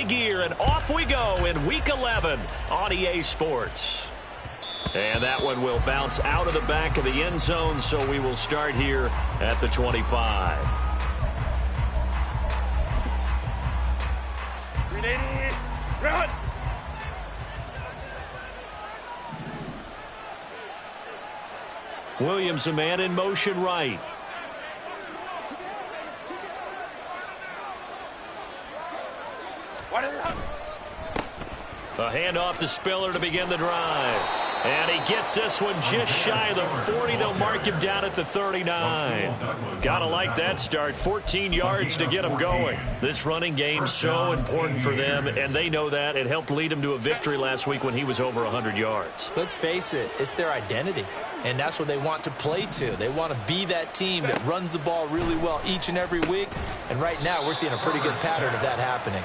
gear, and off we go in Week 11 on EA Sports. And that one will bounce out of the back of the end zone, so we will start here at the 25. Run! Williams, a man in motion right. A handoff to Spiller to begin the drive. And he gets this one just shy of the 40. They'll mark him down at the 39. Gotta like that start. 14 yards to get him going. This running game's so important for them, and they know that. It helped lead him to a victory last week when he was over 100 yards. Let's face it, it's their identity. And that's what they want to play to. They want to be that team that runs the ball really well each and every week. And right now, we're seeing a pretty good pattern of that happening.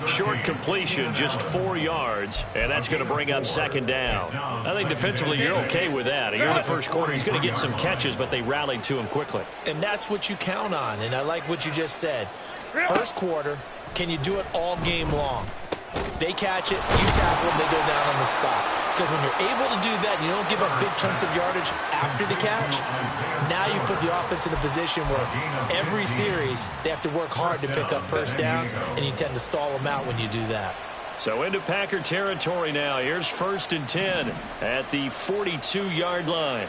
Short completion, just 4 yards, and that's going to bring up second down. I think defensively, you're okay with that. Here in the first quarter, he's going to get some catches, but they rallied to him quickly. And that's what you count on, and I like what you just said. First quarter, can you do it all game long? They catch it, you tackle them, they go down on the spot. Because when you're able to do that, and you don't give up big chunks of yardage after the catch, now you put the offense in a position where every series they have to work hard to pick up first downs, and you tend to stall them out when you do that. So into Packer territory now. Here's 1st and 10 at the 42-yard line.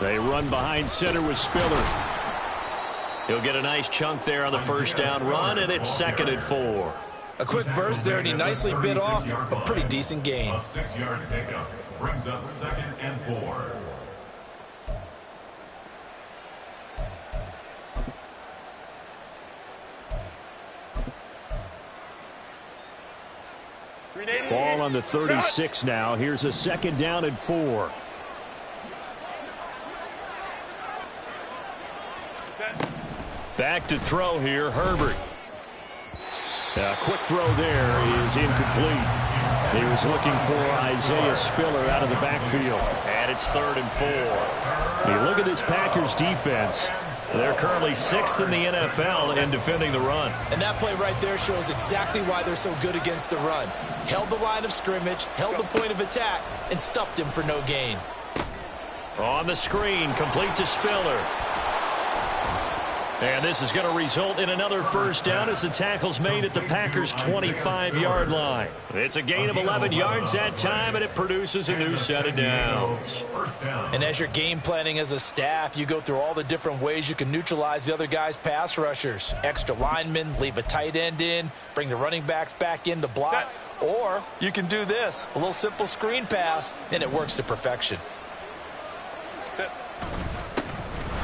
They run behind center with Spiller. He'll get a nice chunk there on the first down run, and it's 2nd and 4. A quick burst there, and he nicely bit off a pretty decent gain. A 6-yard pickup brings up 2nd and 4. Ball on the 36 now. Here's a 2nd down and 4. Back to throw here, Herbert. A quick throw there is incomplete. He was looking for Isaiah Spiller out of the backfield. And it's 3rd and 4. You look at this Packers defense. They're currently 6th in the NFL in defending the run. And that play right there shows exactly why they're so good against the run. Held the line of scrimmage, held the point of attack, and stuffed him for no gain. On the screen, complete to Spiller. And this is going to result in another first down as the tackle's made at the Packers' 25-yard line. It's a gain of 11 yards that time, and it produces a new set of downs. And as you're game planning as a staff, you go through all the different ways you can neutralize the other guy's pass rushers. Extra linemen, leave a tight end in, bring the running backs back in to block. Or you can do this, a little simple screen pass, and it works to perfection.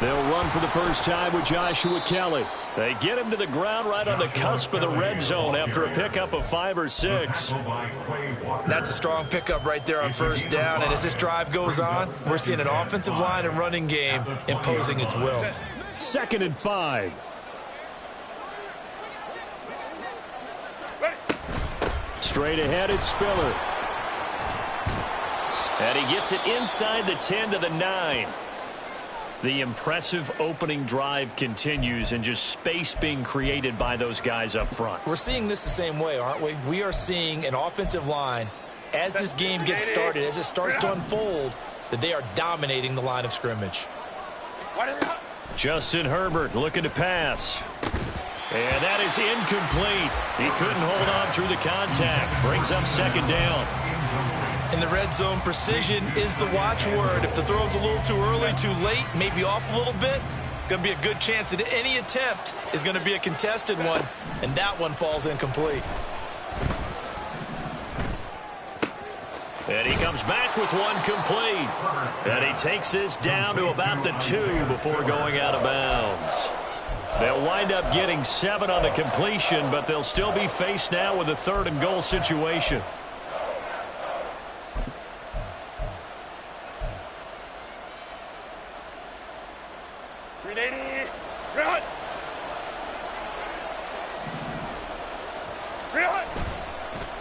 They'll run for the first time with Joshua Kelly. They get him to the ground right on the cusp of the red zone after a pickup of 5 or 6. That's a strong pickup right there on first down. And as this drive goes on, we're seeing an offensive line and running game imposing its will. 2nd and 5. Straight ahead, it's Spiller. And he gets it inside the 10 to the 9. The impressive opening drive continues, and just space being created by those guys up front. We're seeing this the same way, aren't we? We are seeing an offensive line, as this game gets started, as it starts to unfold, that they are dominating the line of scrimmage. Justin Herbert looking to pass. And that is incomplete. He couldn't hold on through the contact. Brings up 2nd down. In the red zone, precision is the watchword. If the throw's a little too early, too late, maybe off a little bit, going to be a good chance that any attempt is going to be a contested one, and that one falls incomplete. And he comes back with one complete. And he takes this down to about the 2 before going out of bounds. They'll wind up getting 7 on the completion, but they'll still be faced now with a 3rd and goal situation.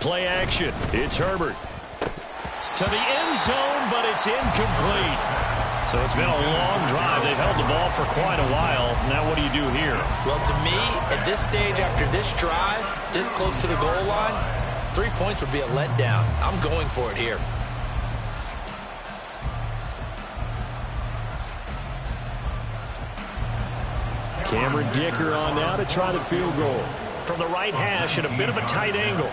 Play action. It's Herbert. To the end zone, but it's incomplete. So it's been a long drive. They've held the ball for quite a while. Now what do you do here? Well, to me, at this stage after this drive, this close to the goal line, 3 points would be a letdown. I'm going for it here. Cameron Dicker on now to try the field goal. From the right hash at a bit of a tight angle.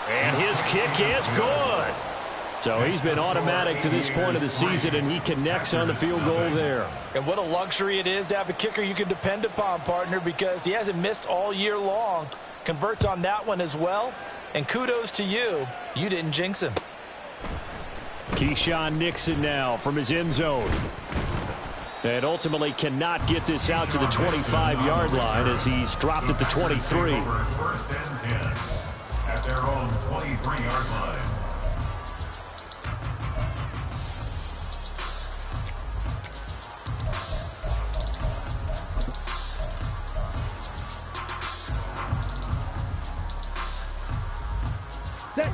And his kick is good. So he's been automatic to this point of the season, and he connects on the field goal there. And what a luxury it is to have a kicker you can depend upon, partner, because he hasn't missed all year long. Converts on that one as well. And kudos to you. You didn't jinx him. Keyshawn Nixon now from his end zone. And ultimately cannot get this out to the 25-yard line as he's dropped at the 23. First and 10 at their own 23-yard line.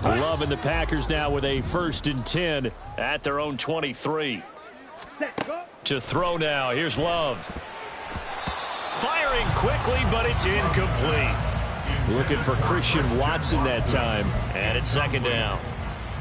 Loving the Packers now with a 1st and 10 at their own 23. To throw now. Here's Love. Firing quickly, but it's incomplete. Looking for Christian Watson that time. And it's 2nd down.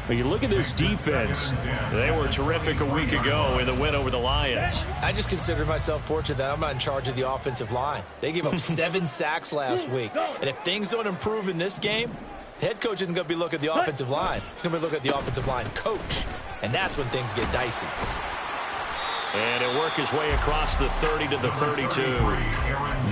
When you look at this defense, they were terrific a week ago in the win over the Lions. I just consider myself fortunate that I'm not in charge of the offensive line. They gave up 7 sacks last week. And if things don't improve in this game, the head coach isn't going to be looking at the offensive line. He's going to be looking at the offensive line coach. And that's when things get dicey. And he'll work his way across the 30 to the 32.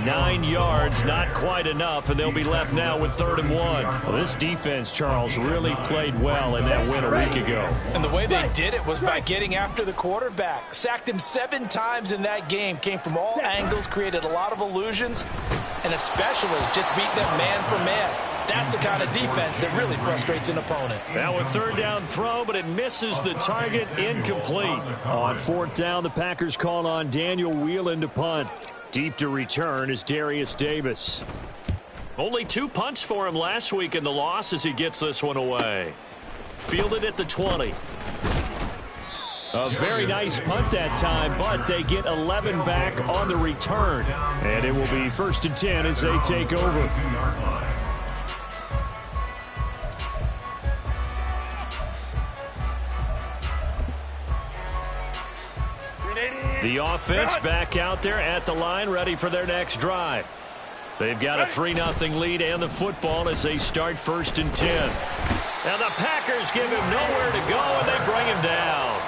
9 yards, not quite enough, and they'll be left now with 3rd and 1. Well, this defense, Charles, really played well in that win a week ago. And the way they did it was by getting after the quarterback. Sacked him 7 times in that game. Came from all angles, created a lot of illusions, and especially just beat them man for man. That's the kind of defense that really frustrates an opponent. Now a 3rd down throw, but it misses the target, incomplete. On 4th down, the Packers call on Daniel Whelan to punt. Deep to return is Darius Davis. Only 2 punts for him last week in the loss as he gets this one away. Fielded at the 20. A very nice punt that time, but they get 11 back on the return. And it will be 1st and 10 as they take over. The offense back out there at the line, ready for their next drive. They've got a 3-0 lead and the football as they start 1st and 10. Now the Packers give him nowhere to go, and they bring him down.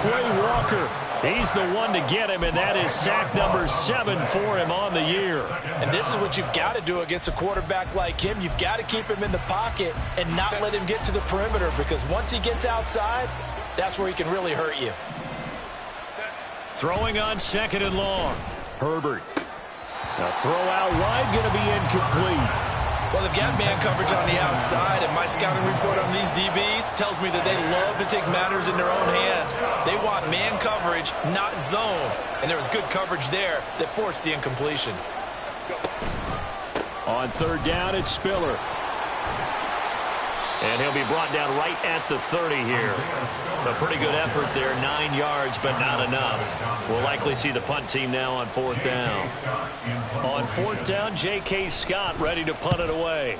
Quay Walker, he's the one to get him, and that is sack number 7 for him on the year. And this is what you've got to do against a quarterback like him. You've got to keep him in the pocket and not let him get to the perimeter, because once he gets outside, that's where he can really hurt you. Throwing on 2nd and long. Herbert. A throw out wide, going to be incomplete. Well, they've got man coverage on the outside, and my scouting report on these DBs tells me that they love to take matters in their own hands. They want man coverage, not zone. And there was good coverage there that forced the incompletion. On 3rd down, it's Spiller. And he'll be brought down right at the 30 here. A pretty good effort there, 9 yards, but not enough. We'll likely see the punt team now on 4th down. On 4th down, J.K. Scott ready to punt it away.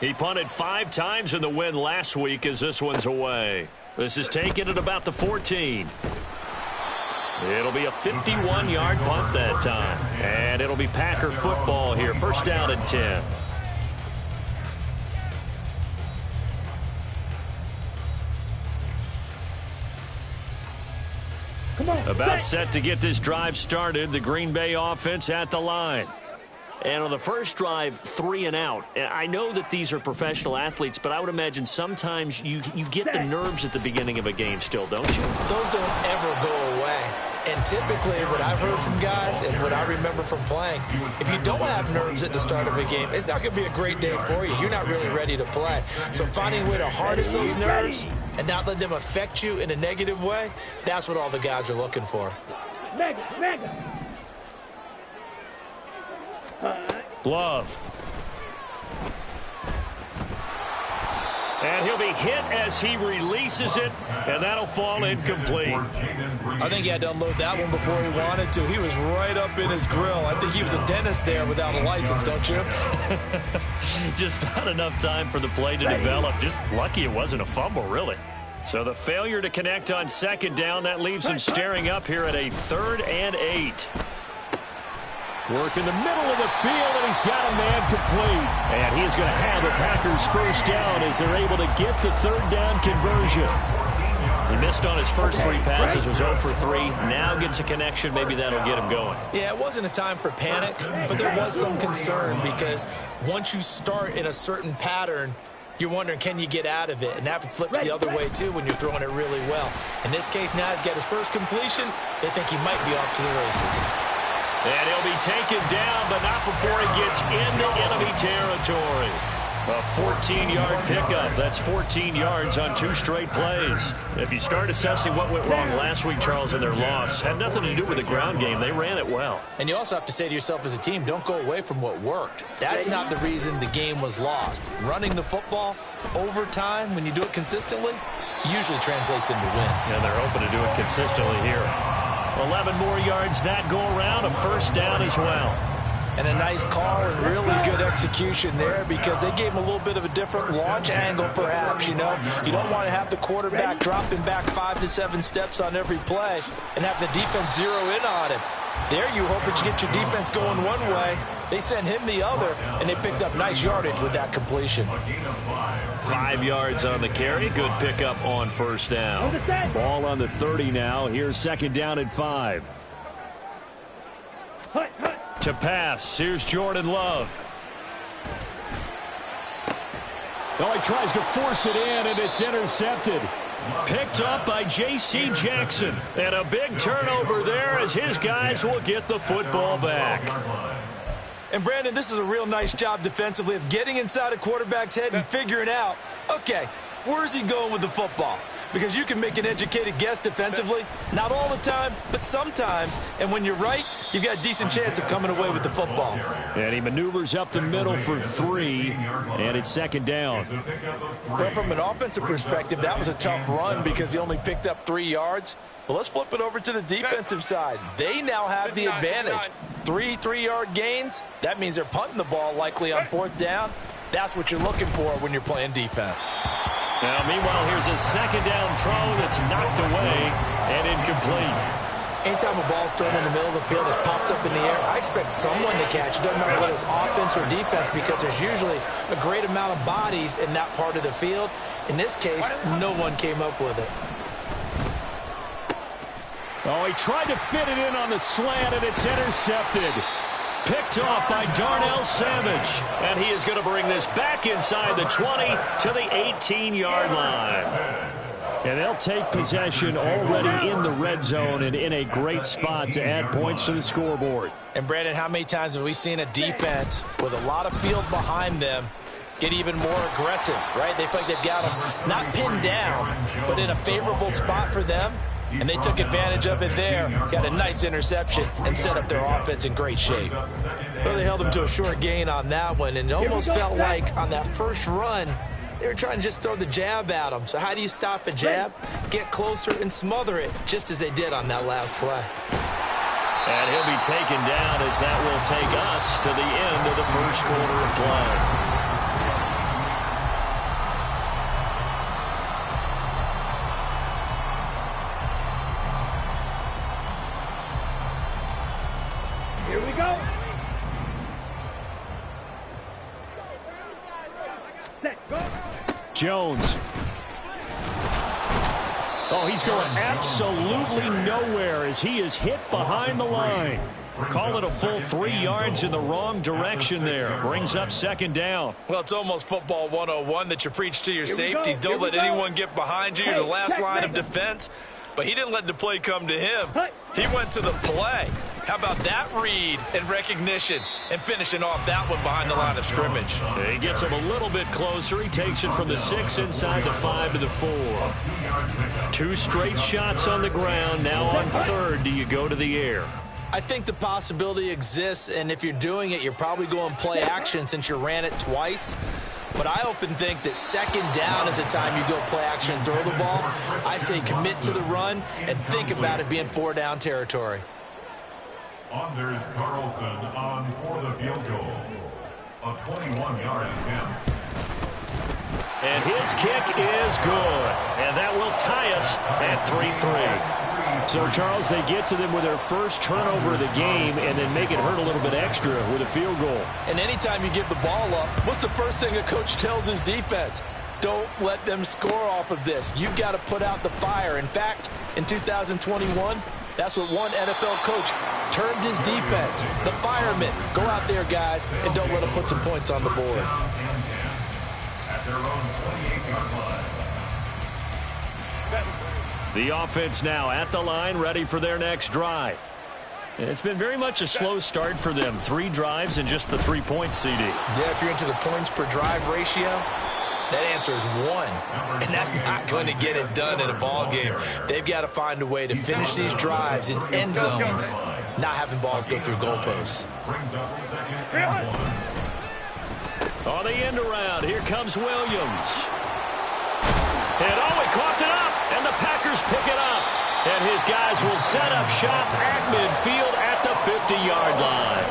He punted 5 times in the win last week as this one's away. This is taken at about the 14. It'll be a 51-yard punt that time. And it'll be Packer football here. 1st down and 10. About set to get this drive started, the Green Bay offense at the line. And on the first drive, 3 and out. I know that these are professional athletes, but I would imagine sometimes you get the nerves at the beginning of a game still, don't you? Those don't ever go away. And typically what I've heard from guys and what I remember from playing, if you don't have nerves at the start of a game, it's not going to be a great day for you. You're not really ready to play. So finding a way to harness those nerves and not let them affect you in a negative way, that's what all the guys are looking for. Love. And he'll be hit as he releases it, and that'll fall incomplete. I think he had to unload that one before he wanted to. He was right up in his grill. I think he was a dentist there without a license, don't you? Just not enough time for the play to develop. Just lucky it wasn't a fumble, really. So the failure to connect on second down, that leaves him staring up here at a 3rd and 8. Work in the middle of the field, and he's got a man complete. And he's going to have the Packers first down as they're able to get the 3rd down conversion. He missed on his first 3 passes, was 0 for 3. Now gets a connection. Maybe that'll get him going. Yeah, it wasn't a time for panic, but there was some concern because once you start in a certain pattern, you're wondering, can you get out of it? And that flips the other way, too, when you're throwing it really well. In this case, now he's got his first completion. They think he might be off to the races. And he'll be taken down, but not before he gets into enemy territory. A 14-yard pickup. That's 14 yards on 2 straight plays. If you start assessing what went wrong last week, Charles, in their loss, had nothing to do with the ground game. They ran it well. And you also have to say to yourself as a team, don't go away from what worked. That's not the reason the game was lost. Running the football over time, when you do it consistently, usually translates into wins. And they're hoping to do it consistently here. 11 more yards that go around, a first down as well. And a nice call and really good execution there because they gave him a little bit of a different launch angle perhaps, you know. You don't want to have the quarterback dropping back 5 to 7 steps on every play and have the defense zero in on him. There you hope that you get your defense going one way. They sent him the other, and they picked up nice yardage with that completion. 5 yards on the carry. Good pickup on first down. Ball on the 30 now. Here's second down at 5. To pass, here's Jordan Love. Oh, he tries to force it in, and it's intercepted. Picked up by J.C. Jackson. And a big turnover there as his guys will get the football back. And, Brandon, this is a real nice job defensively of getting inside a quarterback's head and figuring out, okay, where's he going with the football? Because you can make an educated guess defensively. Not all the time, but sometimes. And when you're right, you've got a decent chance of coming away with the football. And he maneuvers up the middle for 3, and it's second down. Well, from an offensive perspective, that was a tough run because he only picked up 3 yards. Well, let's flip it over to the defensive side. They now have the advantage. 3 3-yard gains. That means they're punting the ball likely on 4th down. That's what you're looking for when you're playing defense. Now, meanwhile, here's a second down throw that's knocked away and incomplete. Anytime a ball's thrown in the middle of the field, it's popped up in the air, I expect someone to catch it. Doesn't matter whether it's offense or defense because there's usually a great amount of bodies in that part of the field. In this case, no one came up with it. Oh, he tried to fit it in on the slant, and it's intercepted. Picked off by Darnell Savage. And he is going to bring this back inside the 20 to the 18-yard line. And they'll take possession already in the red zone and in a great spot to add points to the scoreboard. And, Brandon, how many times have we seen a defense with a lot of field behind them get even more aggressive, right? They feel like they've got them not pinned down, but in a favorable spot for them. And they took advantage of it there, got a nice interception, and set up their offense in great shape. Well, they held them to a short gain on that one, and it almost felt like on that first run, they were trying to just throw the jab at them. So how do you stop a jab? Get closer and smother it, just as they did on that last play. And he'll be taken down as that will take us to the end of the first quarter of play. Here we go. Set, go. Jones. Oh, he's going absolutely nowhere as he is hit behind the line. Call it a full 3 yards in the wrong direction there. Brings up second down. Well, it's almost football 101 that you preach to your safeties. Don't let anyone get behind you. You're the last line of defense. But he didn't let the play come to him. He went to the play. How about that read and recognition and finishing off that one behind the line of scrimmage? He gets him a little bit closer. He takes it from the 6 inside the 5 to the 4. 2 straight shots on the ground. Now on 3rd, do you go to the air? I think the possibility exists, and if you're doing it, you're probably going play action since you ran it twice. But I often think that second down is the time you go play action and throw the ball. I say commit to the run and think about it being 4-down territory. Anders Carlson on for the field goal. A 21-yard attempt. And his kick is good. And that will tie us at 3-3. So, Charles, they get to them with their first turnover of the game and then make it hurt a little bit extra with a field goal. And anytime you give the ball up, what's the first thing a coach tells his defense? Don't let them score off of this. You've got to put out the fire. In fact, in 2021, that's what one NFL coach termed his defense. The firemen. Go out there, guys, and don't let them put some points on the board. At their own 28-yard line. The offense now at the line, ready for their next drive. It's been very much a slow start for them. 3 drives and just the 3 points, CD. Yeah, if you're into the points per drive ratio, that answer is 1. And that's not going to get it done in a ball game. They've got to find a way to finish these drives in end zones, not having balls go through goalposts. Brings up 2nd and 1. On the end around, here comes Williams. And he coughed it up, and the Packers pick it up. And his guys will set up shop at midfield at the 50-yard line.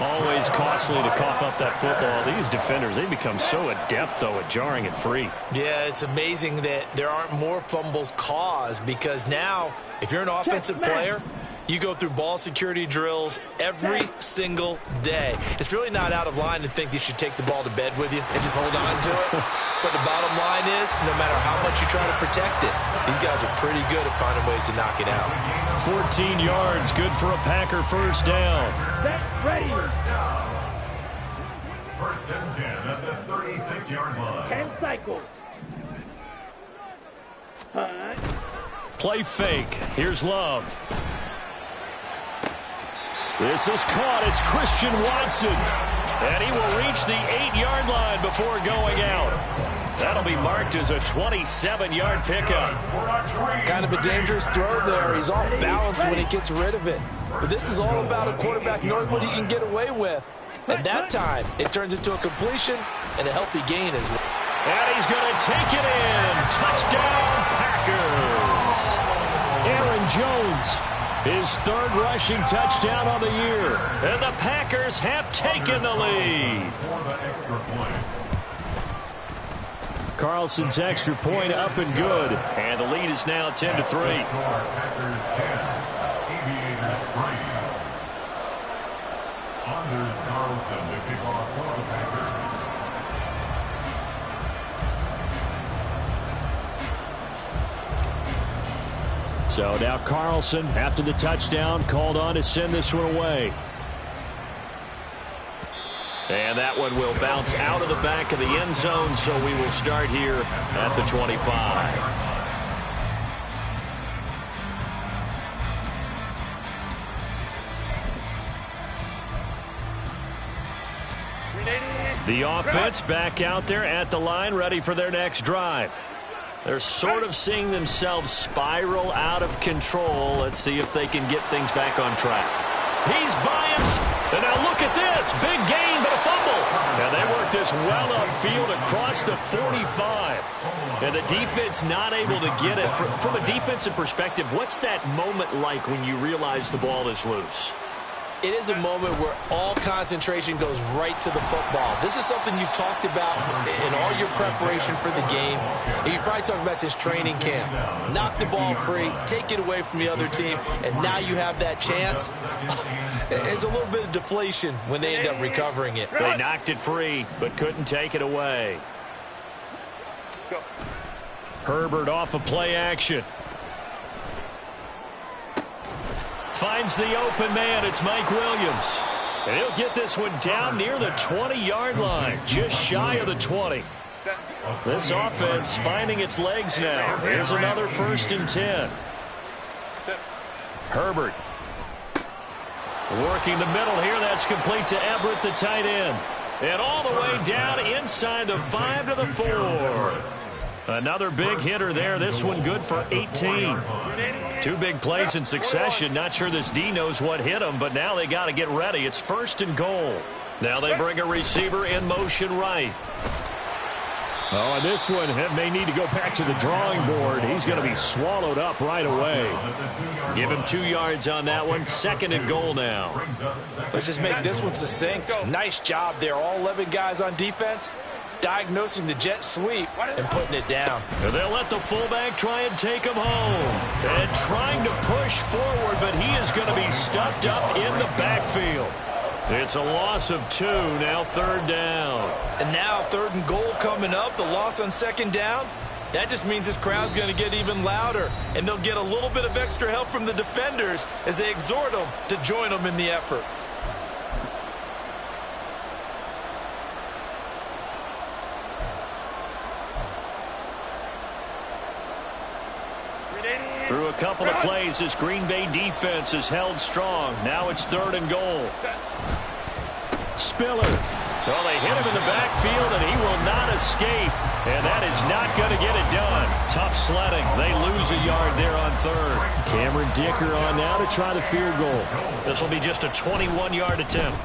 Always costly to cough up that football. These defenders, they become so adept, though, at jarring it free. Yeah, it's amazing that there aren't more fumbles caused because now, if you're an offensive player, you go through ball security drills every single day. It's really not out of line to think you should take the ball to bed with you and just hold on to it. But the bottom line is, no matter how much you try to protect it, these guys are pretty good at finding ways to knock it out. 14 yards, good for a Packer first down. Set, ready. First and 10 at the 36-yard line. 10 cycles. Hunt. Play fake. Here's Love. This is caught. It's Christian Watson. And he will reach the 8-yard line before going out. That'll be marked as a 27-yard pickup. Kind of a dangerous throw there. He's off balance when he gets rid of it. But this is all about a quarterback knowing what he can get away with. And that time, it turns into a completion and a healthy gain as well. And he's going to take it in. Touchdown, Packers. Aaron Jones, his 3rd rushing touchdown on the year. And the Packers have taken the lead. Carlson's extra point up and good. And the lead is now 10-3. Packers 10, Aviators 3. Anders Carlson to kick off for the Packers. So now Carlson, after the touchdown, called on to send this one away. And that one will bounce out of the back of the end zone, so we will start here at the 25. The offense back out there at the line, ready for their next drive. They're sort of seeing themselves spiral out of control. Let's see if they can get things back on track. He's by him. And now look at this. Big gain, but a fumble. And they work this well upfield across the 45. And the defense not able to get it. From a defensive perspective, what's that moment like when you realize the ball is loose? It is a moment where all concentration goes right to the football. This is something you've talked about in all your preparation for the game. And you've probably talked about since training camp. Knock the ball free, take it away from the other team, and now you have that chance. It's a little bit of deflation when they end up recovering it. They knocked it free, but couldn't take it away. Herbert off of play action. Finds the open man. It's Mike Williams. And he'll get this one down near the 20-yard line, just shy of the 20. This offense finding its legs now. Here's another 1st and 10. Herbert working the middle here. That's complete to Everett, the tight end. And all the way down inside the 5 to the 4. Another big hitter there. This one good for 18. 2 big plays in succession. Not sure this D knows what hit him, but now they got to get ready. It's 1st and goal. Now they bring a receiver in motion right. Oh, and this one may need to go back to the drawing board. He's going to be swallowed up right away. Give him 2 yards on that one. 2nd and goal now. Let's just make this one succinct. Nice job there. All 11 guys on defense, diagnosing the jet sweep and putting it down. And they'll let the fullback try and take him home. And trying to push forward, but he is going to be stuffed up in the backfield. It's a loss of 2, now 3rd down. And now 3rd and goal coming up, the loss on 2nd down. That just means this crowd's going to get even louder, and they'll get a little bit of extra help from the defenders as they exhort them to join them in the effort. Through a couple of plays, this Green Bay defense is held strong. Now it's 3rd and goal. Spiller. Well, they hit him in the backfield, and he will not escape. And that is not going to get it done. Tough sledding. They lose a yard there on 3rd. Cameron Dicker on now to try the field goal. This will be just a 21-yard attempt.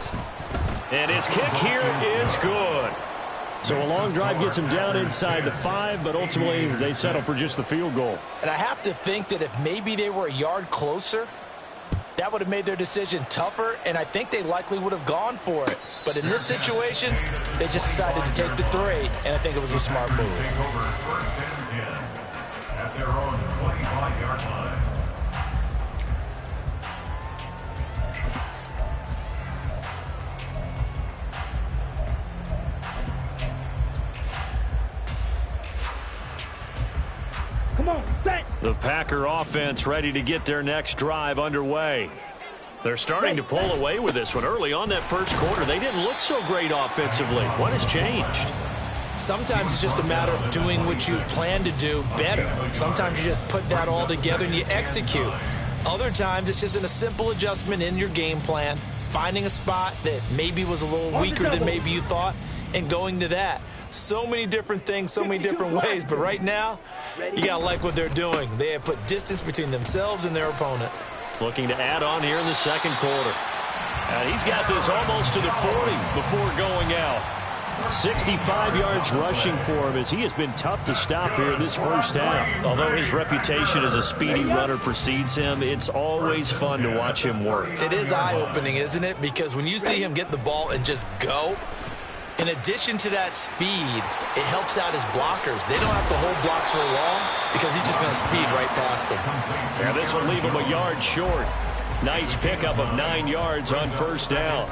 And his kick here is good. So a long drive gets him down inside the 5, but ultimately they settle for just the field goal. And I have to think that if maybe they were a yard closer, that would have made their decision tougher, and I think they likely would have gone for it. But in this situation, they just decided to take the 3, and I think it was a smart move. Take over 1st and 10 at their own 25-yard line. Come on, set. The Packer offense ready to get their next drive underway. They're starting to pull away with this one. Early on that first quarter, they didn't look so great offensively. What has changed? Sometimes it's just a matter of doing what you plan to do better. Sometimes you just put that all together and you execute. Other times it's just a simple adjustment in your game plan, finding a spot that maybe was a little weaker than maybe you thought, and going to that. So many different things, so many different ways, but right now, you got to like what they're doing. They have put distance between themselves and their opponent. Looking to add on here in the second quarter. And he's got this almost to the 40 before going out. 65 yards rushing for him as he has been tough to stop here in this first half. Although his reputation as a speedy runner precedes him, it's always fun to watch him work. It is eye-opening, isn't it? Because when you see him get the ball and just go, in addition to that speed, it helps out his blockers. They don't have to hold blocks for long because he's just going to speed right past them. And this will leave him a yard short. Nice pickup of 9 yards on first down.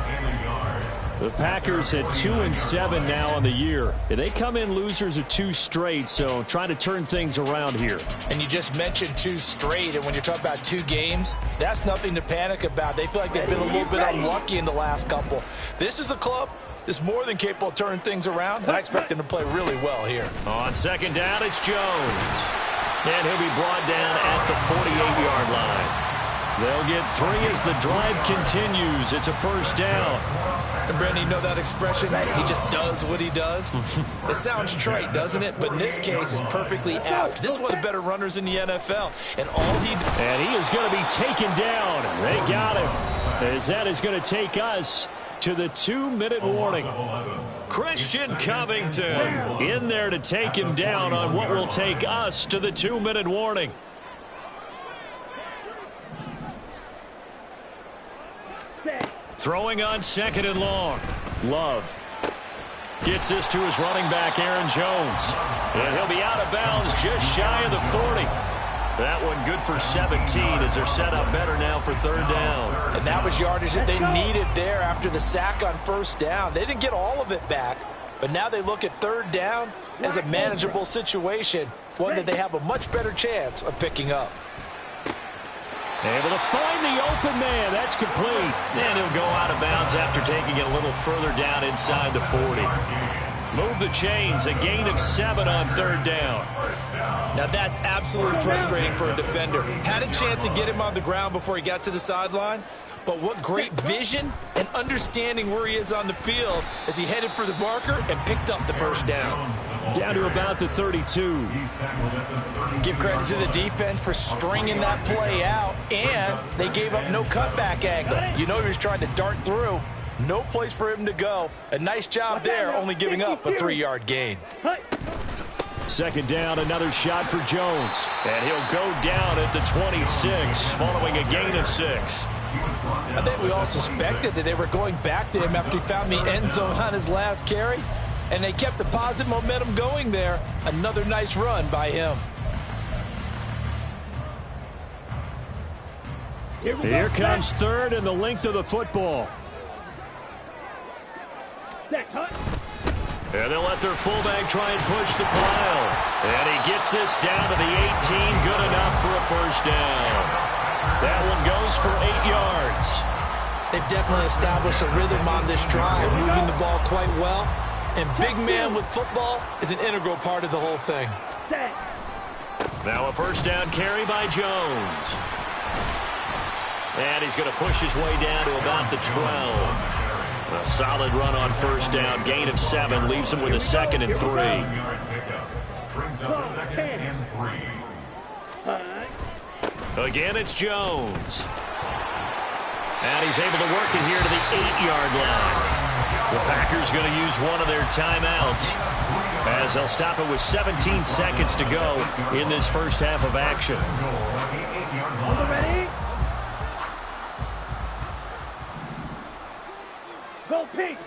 The Packers at 2-7 now on the year. And they come in losers of 2 straight, so trying to turn things around here. And you just mentioned 2 straight, and when you're talking about 2 games, that's nothing to panic about. They feel like they've been a little bit unlucky in the last couple. This is a club that's more than capable of turning things around, and I expect them to play really well here. On second down, it's Jones. And he'll be brought down at the 48-yard line. They'll get 3 as the drive continues. It's a first down. And Brandon, you know that expression? He just does what he does. It sounds trite, doesn't it? But in this case, it's perfectly apt. This is one of the better runners in the NFL. And he is going to be taken down. They got him. As that is going to take us to the 2-minute warning. Christian Covington in there to take him down on what will take us to the 2-minute warning. Throwing on second and long. Love gets this to his running back, Aaron Jones. And he'll be out of bounds just shy of the 40. That one good for 17 as they're set up better now for third down. And that was yardage that they needed there after the sack on first down. They didn't get all of it back, but now they look at third down as a manageable situation, one that they have a much better chance of picking up. Able to find the open man. That's complete. And he'll go out of bounds after taking it a little further down inside the 40. Move the chains. A gain of 7 on third down. Now that's absolutely frustrating for a defender. Had a chance to get him on the ground before he got to the sideline. But what great vision and understanding where he is on the field as he headed for the marker and picked up the first down. Down to about the 32. Give credit to the defense for stringing that play out, and they gave up no cutback angle. You know he was trying to dart through. No place for him to go. A nice job there, only giving up a 3-yard gain. Second down, another shot for Jones. And he'll go down at the 26 following a gain of 6. I think we all suspected that they were going back to him after he found the end zone on his last carry. And they kept the positive momentum going there. Another nice run by him. Here comes third and the length of the football. And they'll let their fullback try and push the pile. And he gets this down to the 18. Good enough for a first down. That one goes for 8 yards. They've definitely established a rhythm on this drive, moving the ball quite well. And big man with football is an integral part of the whole thing. Now a first down carry by Jones. And he's going to push his way down to about the 12. A solid run on first down. Gain of 7 leaves him with a 2nd and 3. Brings up 2nd and 3. Again, it's Jones. And he's able to work it here to the 8-yard line. The Packers going to use one of their timeouts as they'll stop it with 17 seconds to go in this first half of action. Ready? Go pink.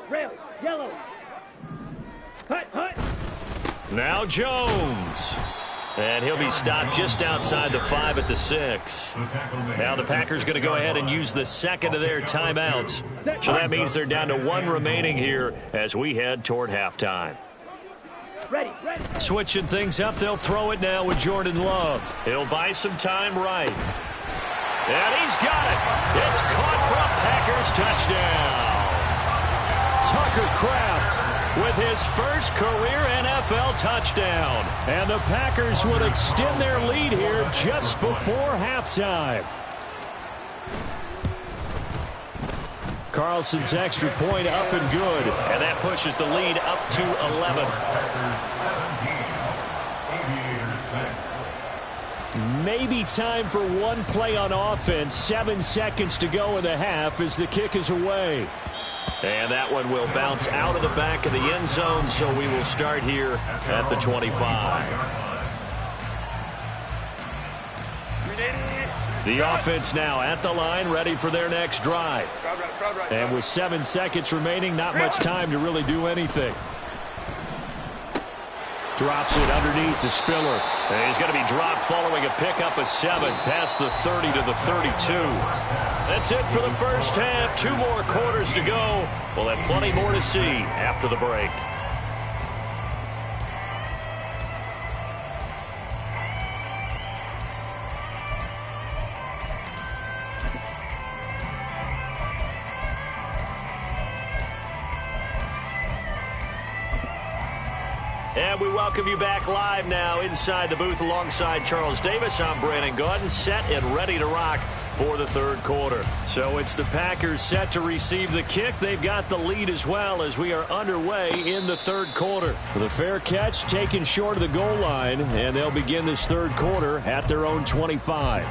Red, yellow. Hut, hut. Now Jones. And he'll be stopped just outside the 5 at the 6. Now the Packers going to go ahead and use the 2nd of their timeouts. So that means they're down to 1 remaining here as we head toward halftime. Ready, ready. Switching things up, they'll throw it now with Jordan Love. He'll buy some time right. And he's got it. It's caught for a Packers touchdown. Tucker Kraft with his first career NFL touchdown. And the Packers would extend their lead here just before halftime. Carlson's extra point up and good. And that pushes the lead up to 11. Maybe time for one play on offense. 7 seconds to go in the half as the kick is away. And that one will bounce out of the back of the end zone, so we will start here at the 25. The offense now at the line, ready for their next drive. And with 7 seconds remaining, not much time to really do anything. Drops it underneath to Spiller. And he's going to be dropped following a pickup of 7 past the 30 to the 32. That's it for the first half. 2 more quarters to go. We'll have plenty more to see after the break. And we welcome you back live now inside the booth alongside Charles Davis. I'm Brandon Gaudin, set and ready to rock for the third quarter. So it's the Packers set to receive the kick. They've got the lead as well as we are underway in the third quarter. The fair catch taken short of the goal line, and they'll begin this third quarter at their own 25.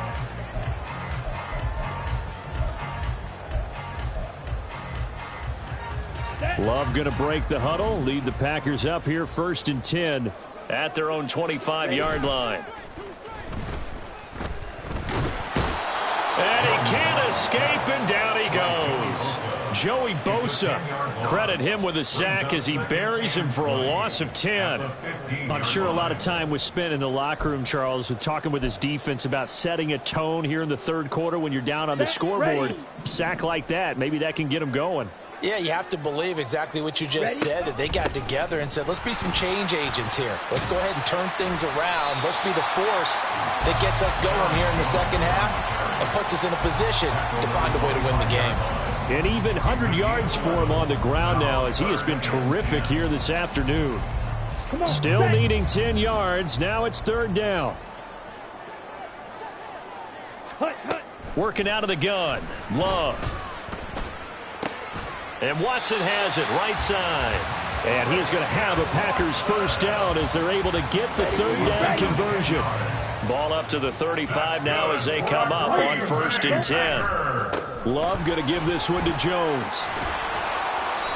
Love going to break the huddle, lead the Packers up here 1st and 10 at their own 25-yard line. And he can't escape, and down he goes. Joey Bosa, credit him with a sack as he buries him for a loss of 10. I'm sure a lot of time was spent in the locker room, Charles, with talking with his defense about setting a tone here in the third quarter when you're down on the scoreboard. Sack like that, maybe that can get them going. Yeah, you have to believe exactly what you just said, that they got together and said, let's be some change agents here. Let's go ahead and turn things around. Let's be the force that gets us going here in the second half and puts us in a position to find a way to win the game. And even 100 yards for him on the ground now as he has been terrific here this afternoon. Still needing 10 yards. Now it's third down. Working out of the gun. Love. And Watson has it right side. And he is going to have a Packers first down as they're able to get the third down conversion. Ball up to the 35 now as they come up on 1st and 10. Love going to give this one to Jones.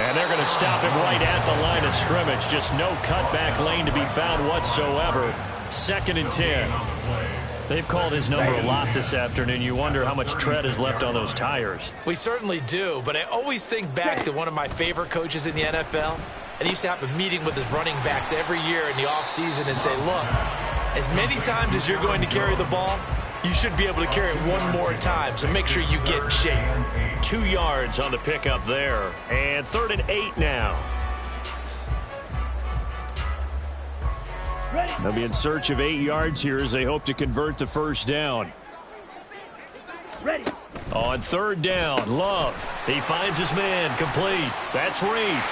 And they're going to stop him right at the line of scrimmage. Just no cutback lane to be found whatsoever. 2nd and 10. They've called his number a lot this afternoon. You wonder how much tread is left on those tires. We certainly do, but I always think back to one of my favorite coaches in the NFL. And he used to have a meeting with his running backs every year in the offseason and say, look, as many times as you're going to carry the ball, you should be able to carry it one more time, so make sure you get in shape. 2 yards on the pickup there. And 3rd and 8 now. They'll be in search of 8 yards here as they hope to convert the first down. Ready. On 3rd down, Love. He finds his man, complete. That's Reed.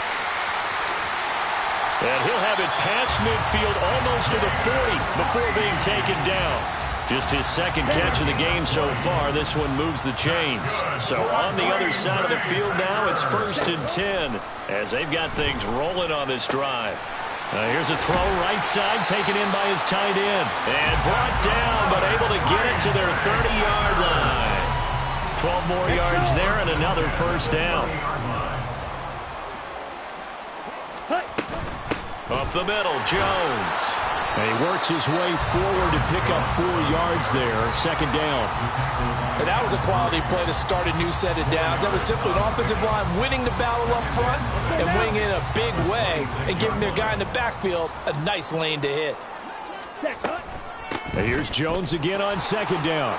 And he'll have it past midfield almost to the 40 before being taken down. Just his 2nd catch of the game so far. This one moves the chains. So on the other side of the field now, it's 1st and 10 as they've got things rolling on this drive. Here's a throw right side, taken in by his tight end. And brought down, but able to get it to their 30-yard line. 12 more yards there and another first down. Up the middle, Jones. And he works his way forward to pick up 4 yards there. 2nd down. And that was a quality play to start a new set of downs. That was simply an offensive line winning the battle up front and winning in a big way and giving their guy in the backfield a nice lane to hit. And here's Jones again on 2nd down.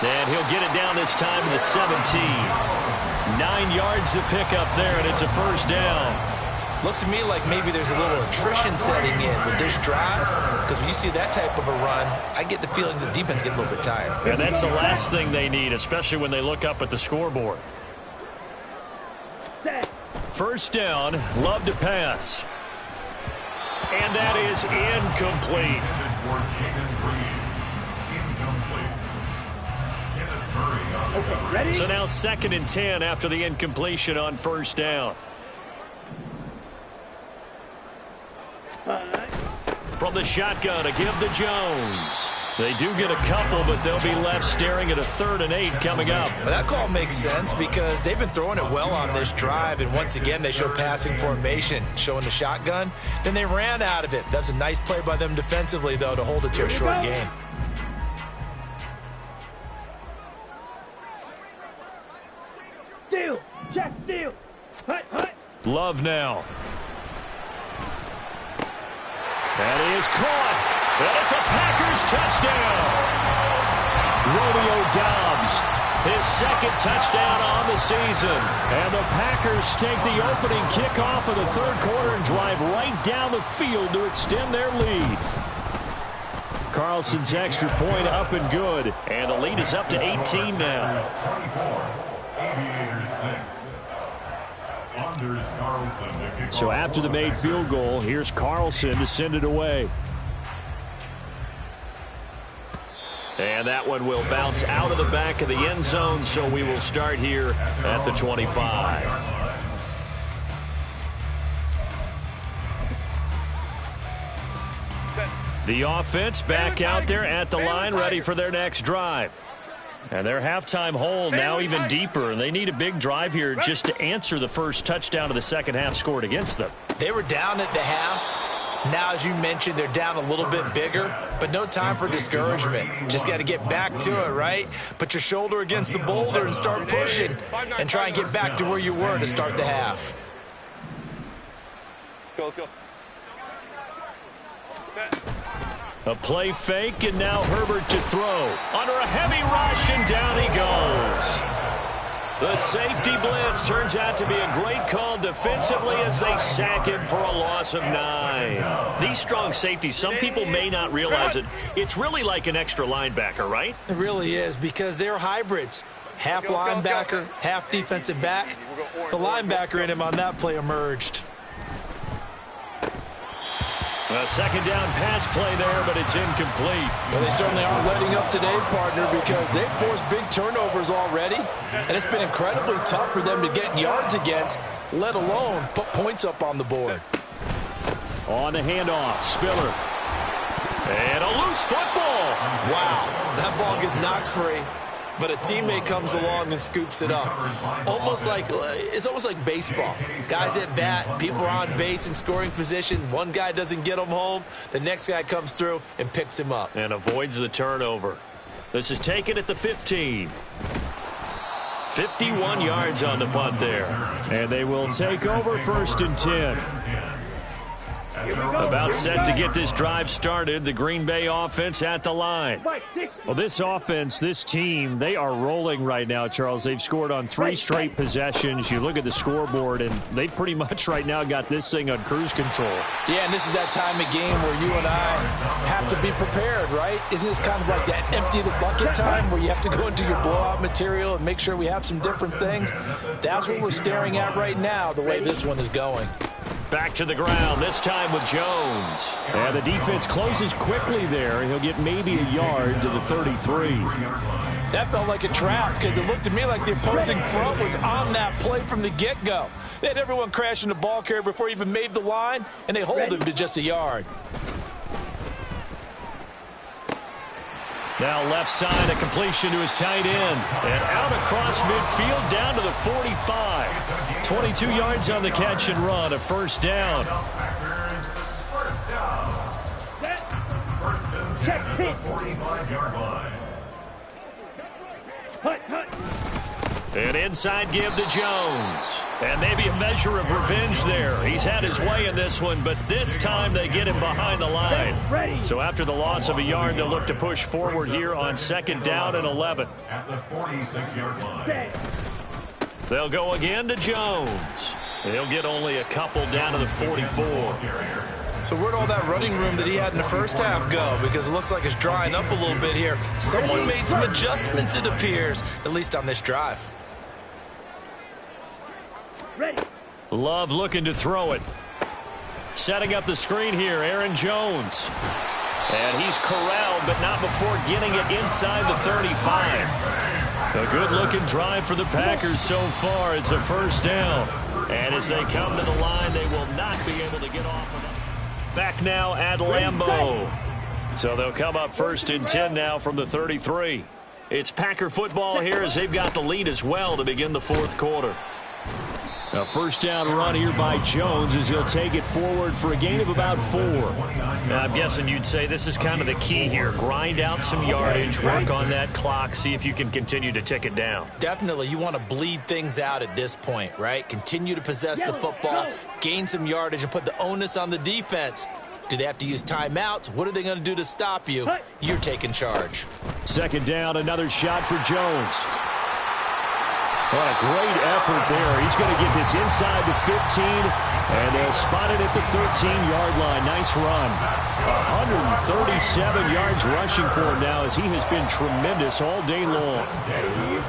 And he'll get it down this time to the 17. 9 yards to pick up there, and it's a first down. Looks to me like maybe there's a little attrition setting in with this drive, because when you see that type of a run, I get the feeling the defense gets a little bit tired. And that's the last thing they need, especially when they look up at the scoreboard. First down, Love to pass. And that is incomplete. Ready? So now 2nd and 10 after the incompletion on first down. From the shotgun to give to Jones. They do get a couple, but they'll be left staring at a 3rd and 8 coming up. But that call makes sense because they've been throwing it well on this drive, and once again they show passing formation, showing the shotgun. Then they ran out of it. That's a nice play by them defensively, though, to hold it to a short game. Steal. Check steal. Hut, hut. Love now. And he is caught. And it's a Packers touchdown. Romeo Doubs, his 2nd touchdown on the season. And the Packers take the opening kickoff of the 3rd quarter and drive right down the field to extend their lead. Carlson's extra point up and good. And the lead is up to 18 now. So after the made field goal, here's Carlson to send it away. And that one will bounce out of the back of the end zone, so we will start here at the 25. The offense back out there at the line, ready for their next drive. And their halftime hole now even deeper. And they need a big drive here just to answer the first touchdown of the second half scored against them. They were down at the half. Now, as you mentioned, they're down a little bit bigger, but no time for discouragement. Just got to get back to it, right? Put your shoulder against the boulder and start pushing and try and get back to where you were to start the half. Go, let's go. A play fake, and now Herbert to throw. Under a heavy rush, and down he goes. The safety blitz turns out to be a great call defensively as they sack him for a loss of 9. These strong safeties, some people may not realize it. It's really like an extra linebacker, right? It really is, because they're hybrids. Half linebacker, half defensive back. The linebacker in him on that play emerged. A second down pass play there, but it's incomplete. Well, they certainly aren't letting up today, partner, because they've forced big turnovers already, and it's been incredibly tough for them to get yards against, let alone put points up on the board. On the handoff, Spiller. And a loose football. Wow, that ball gets knocked free. but a teammate comes along and scoops it up. It's almost like baseball. Guys at bat, people are on base in scoring position. One guy doesn't get him home. The next guy comes through and picks him up. And avoids the turnover. This is taken at the 15. 51 yards on the punt there. And they will take over 1st and 10. About set to get this drive started. The Green Bay offense at the line. Well, this offense, this team, they are rolling right now, Charles. They've scored on 3 straight possessions. You look at the scoreboard, and they pretty much right now got this thing on cruise control. Yeah, and this is that time of game where you and I have to be prepared, right? Isn't this kind of like that empty the bucket time where you have to go into your blowout material and make sure we have some different things? That's what we're staring at right now, the way this one is going. Back to the ground, this time with Jones. And the defense closes quickly there. He'll get maybe a yard to the 33. That felt like a trap because it looked to me like the opposing front was on that play from the get-go. They had everyone crashing the ball carrier before he even made the line, and they hold him to just a yard. Now left side, a completion to his tight end. And out across midfield, down to the 45. 22 yards on the catch and run, a 1st down. Check hit. 45-yard line. Hut. An inside give to Jones. And maybe a measure of revenge there. He's had his way in this one, but this time they get him behind the line. So after the loss of a yard, they'll look to push forward here on 2nd down and 11. At the 46-yard line. They'll go again to Jones. He'll get only a couple down to the 44. So where'd all that running room that he had in the first half go? Because it looks like it's drying up a little bit here. Someone made some adjustments, it appears, at least on this drive. Ready. Love looking to throw it. Setting up the screen here, Aaron Jones. And he's corralled, but not before getting it inside the 35. A good-looking drive for the Packers so far. It's a 1st down. And as they come to the line, they will not be able to get off of it. Back now at Lambeau. So they'll come up 1st and 10 now from the 33. It's Packer football here as they've got the lead as well to begin the 4th quarter. A 1st down run here by Jones as he'll take it forward for a gain of about 4. Now, I'm guessing you'd say this is kind of the key here. Grind out some yardage, work on that clock, see if you can continue to tick it down. Definitely. You want to bleed things out at this point, right? Continue to possess the football, gain some yardage, and put the onus on the defense. Do they have to use timeouts? What are they going to do to stop you? You're taking charge. 2nd down, another shot for Jones. What a great effort there. He's going to get this inside the 15, and they'll spot it at the 13-yard line. Nice run. 137 yards rushing for him now as he has been tremendous all day long.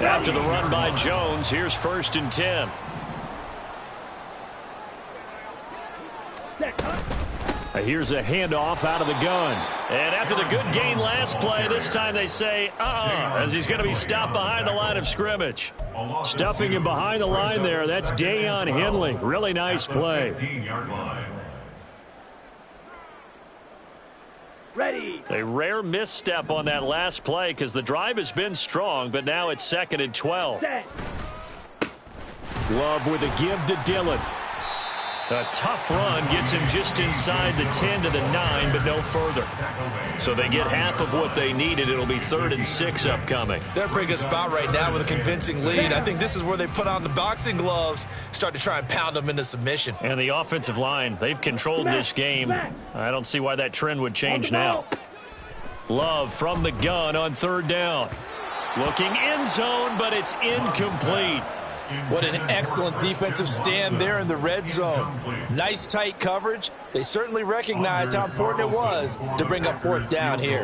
After the run by Jones, here's 1st and 10. Here's a handoff out of the gun. And after the good gain last play, this time they say, as he's going to be stopped behind the line of scrimmage. Stuffing him behind the line there. That's Dayon Henley. Really nice play. Ready. A rare misstep on that last play because the drive has been strong, but now it's 2nd and 12. Set. Love with a give to Dillon. A tough run gets him just inside the 10 to the 9, but no further. So they get half of what they needed. It'll be 3rd and 6 upcoming. They're in a pretty good spot right now with a convincing lead. I think this is where they put on the boxing gloves, start to try and pound them into submission. And the offensive line, they've controlled this game. I don't see why that trend would change now. Love from the gun on 3rd down. Looking end zone, but it's incomplete. What an excellent defensive stand there in the red zone. Nice tight coverage. They certainly recognized how important it was to bring up 4th down here.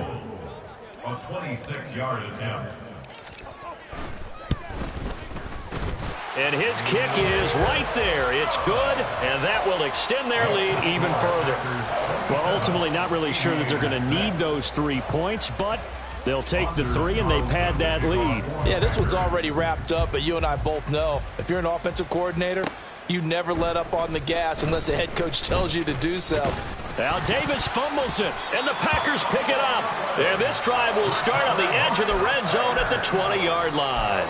A 26-yard attempt. And his kick is right there. It's good, and that will extend their lead even further. Well, ultimately not really sure that they're going to need those 3 points, but they'll take the 3 and they pad that lead. Yeah, this one's already wrapped up, but you and I both know if you're an offensive coordinator, you never let up on the gas unless the head coach tells you to do so. Now Davis fumbles it, and the Packers pick it up. And this drive will start on the edge of the red zone at the 20-yard line.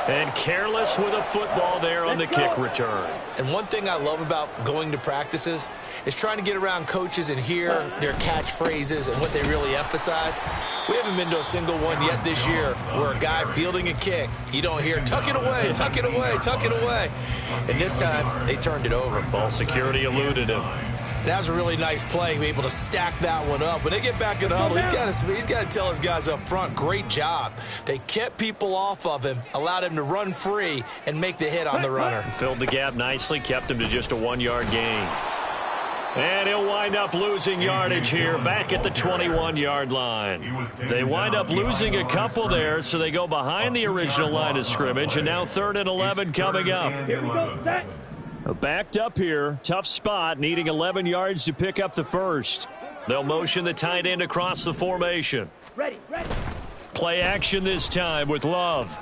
And careless with a football there on the kick return. And one thing I love about going to practices is trying to get around coaches and hear their catchphrases and what they really emphasize. We haven't been to a single one yet this year where a guy fielding a kick, you don't hear, tuck it away, tuck it away, tuck it away. And this time, they turned it over. Ball security eluded him. That was a really nice play, able to stack that one up. When they get back in the huddle, he's got to tell his guys up front, great job. They kept people off of him, allowed him to run free, and make the hit on the runner. Filled the gap nicely, kept him to just a 1-yard gain. And he'll wind up losing yardage here back at the 21-yard line. They wind up losing a couple there, so they go behind the original line of scrimmage, and now 3rd and 11 coming up. Here we go, set. Backed up here, tough spot, needing 11 yards to pick up the first. They'll motion the tight end across the formation. Ready, ready. Play action this time with Love.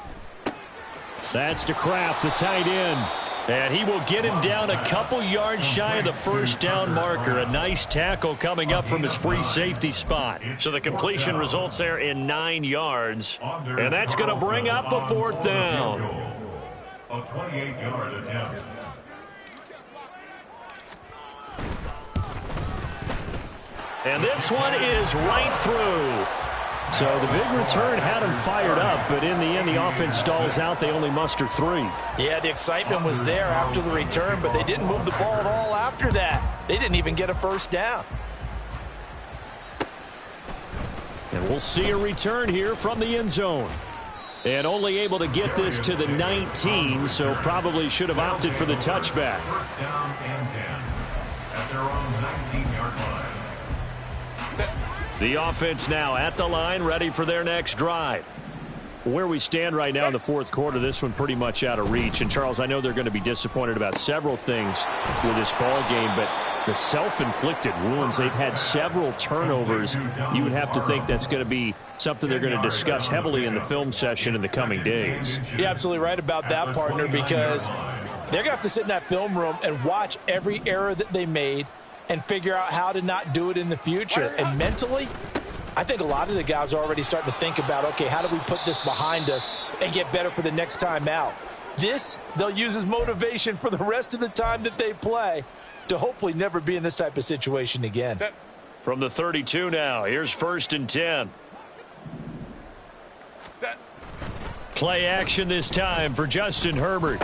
That's to Kraft, the tight end. And he will get him down a couple yards shy of the first down marker. A nice tackle coming up from his free safety spot. So the completion results there in 9 yards. And that's going to bring up a 4th down. A 28-yard attempt. And this one is right through. So the big return had him fired up, but in the end, the offense stalls out. They only muster 3. Yeah, the excitement was there after the return, but they didn't move the ball at all after that. They didn't even get a first down. And we'll see a return here from the end zone. And only able to get this to the 19, so probably should have opted for the touchback. First down and 10 at their own 19-yard line. The offense now at the line, ready for their next drive. Where we stand right now in the 4th quarter, this one pretty much out of reach. And, Charles, I know they're going to be disappointed about several things with this ball game, but the self-inflicted wounds, they've had several turnovers. You would have to think that's going to be something they're going to discuss heavily in the film session in the coming days. You're absolutely right about that, partner, because they're going to have to sit in that film room and watch every error that they made and figure out how to not do it in the future. And mentally, I think a lot of the guys are already starting to think about, okay, how do we put this behind us and get better for the next time out? This, they'll use as motivation for the rest of the time that they play to hopefully never be in this type of situation again. From the 32 now, here's 1st and 10. Play action this time for Justin Herbert.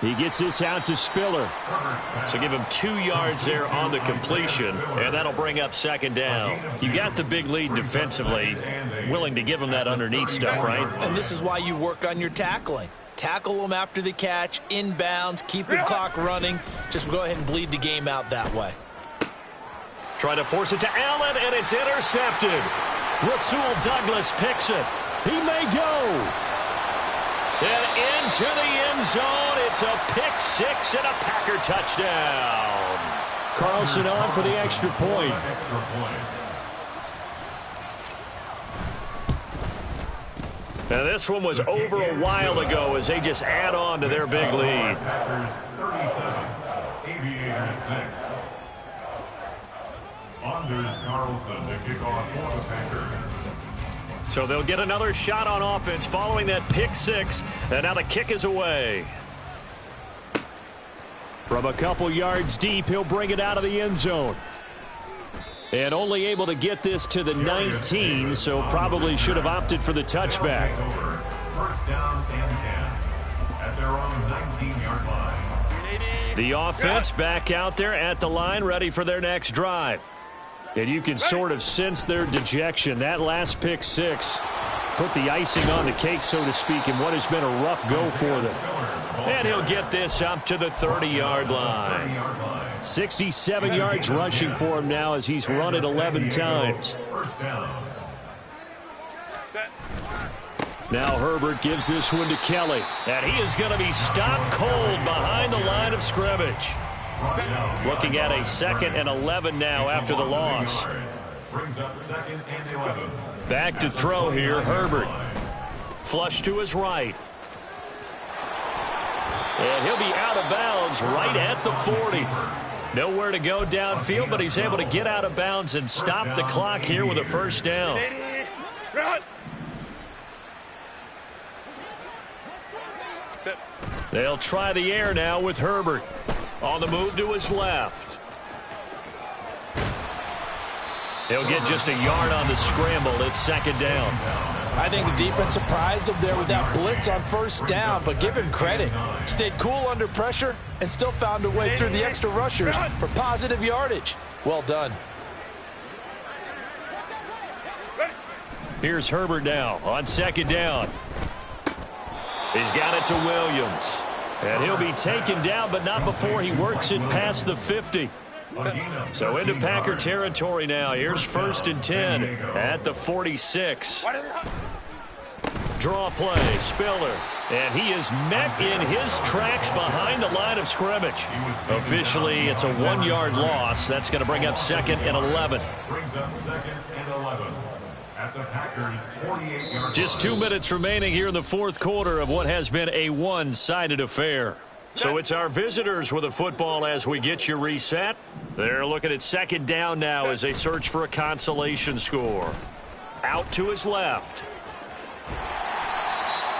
He gets this out to Spiller. So give him 2 yards there on the completion, and that'll bring up 2nd down. You got the big lead defensively, willing to give him that underneath stuff, right? And this is why you work on your tackling. Tackle them after the catch, inbounds, keep the clock running. Just go ahead and bleed the game out that way. Trying to force it to Allen, and it's intercepted. Rasul Douglas picks it. He may go. And into the end zone, it's a pick 6 and a Packer touchdown. Carlson on for the extra point. Now this one was over a while ago as they just add on to their big lead. Packers 37, Aviators 6. Anders Carlson to kick off for the Packers. So they'll get another shot on offense following that pick 6, and now the kick is away. From a couple yards deep, he'll bring it out of the end zone. And only able to get this to the 19, so probably should have opted for the touchback. First down and 10 at their own 19-yard line. The offense back out there at the line, ready for their next drive. And you can sort of sense their dejection. That last pick 6 put the icing on the cake, so to speak, in what has been a rough go for them. And he'll get this up to the 30-yard line. 67 yards rushing for him now as he's run it 11 times. First down. Now Herbert gives this one to Kelly. And he is going to be stopped cold behind the line of scrimmage. Looking at a 2nd and 11 now after the loss. Brings up 2nd and 11. Back to throw here, Herbert. Flush to his right. And he'll be out of bounds right at the 40. Nowhere to go downfield, but he's able to get out of bounds and stop the clock here with a first down. They'll try the air now with Herbert. On the move to his left. He'll get just a yard on the scramble. It's second down. I think the defense surprised him there with that blitz on first down, but give him credit. Stayed cool under pressure and still found a way through the extra rushers for positive yardage. Well done. Here's Herbert now on second down. He's got it to Williams. And he'll be taken down, but not before he works it past the 50. So into Packer territory now. Here's 1st and 10 at the 46. Draw play, Spiller. And he is met in his tracks behind the line of scrimmage. Officially, it's a 1-yard loss. That's going to bring up 2nd and 11. Brings up 2nd and 11 at the Packers' 48-yard. Just 2 minutes remaining here in the fourth quarter of what has been a one-sided affair. So it's our visitors with a football as we get you reset. They're looking at second down now as they search for a consolation score. Out to his left.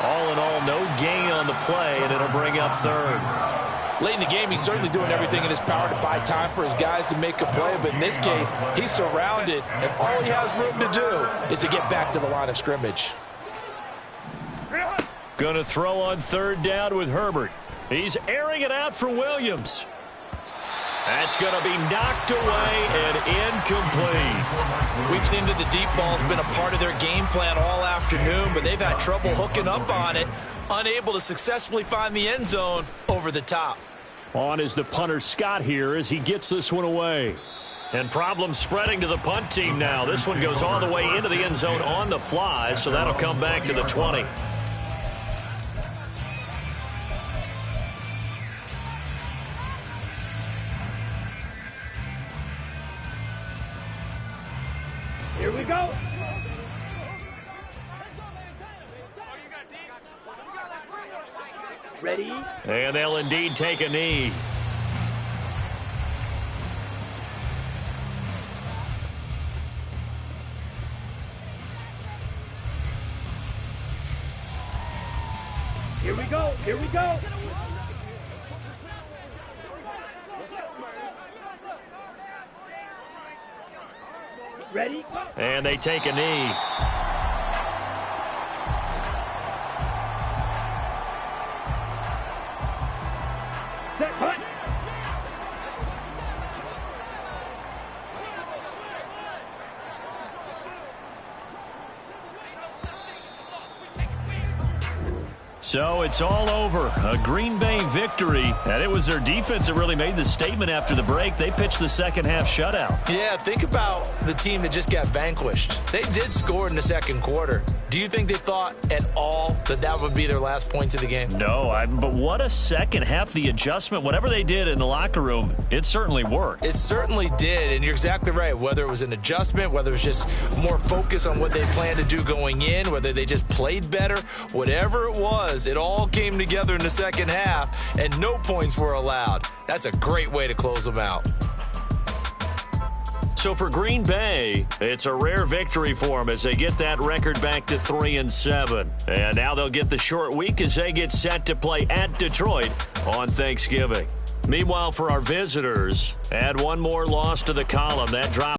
All in all, no gain on the play, and it'll bring up 3rd. Late in the game, he's certainly doing everything in his power to buy time for his guys to make a play, but in this case, he's surrounded, and all he has room to do is to get back to the line of scrimmage. Going to throw on 3rd down with Herbert. He's airing it out for Williams. That's going to be knocked away and incomplete. We've seen that the deep ball's been a part of their game plan all afternoon, but they've had trouble hooking up on it, unable to successfully find the end zone over the top. On is the punter Scott here as he gets this one away. And problems spreading to the punt team now. This one goes all the way into the end zone on the fly, so that'll come back to the 20. Here we go. Ready? And they'll indeed take a knee. Here we go. Here we go. Ready? And they take a knee. Set, punt. So it's all over. A Green Bay victory. And it was their defense that really made the statement after the break. They pitched the second half shutout. Yeah, think about the team that just got vanquished. They did score in the second quarter. Do you think they thought at all that that would be their last points of the game? No, but what a second half. The adjustment, whatever they did in the locker room, it certainly worked. It certainly did, and you're exactly right. Whether it was an adjustment, whether it was just more focus on what they planned to do going in, whether they just played better, whatever it was, it all came together in the second half, and no points were allowed. That's a great way to close them out. So for Green Bay, it's a rare victory for them as they get that record back to 3-7. And now they'll get the short week as they get set to play at Detroit on Thanksgiving. Meanwhile, for our visitors, add one more loss to the column. That drops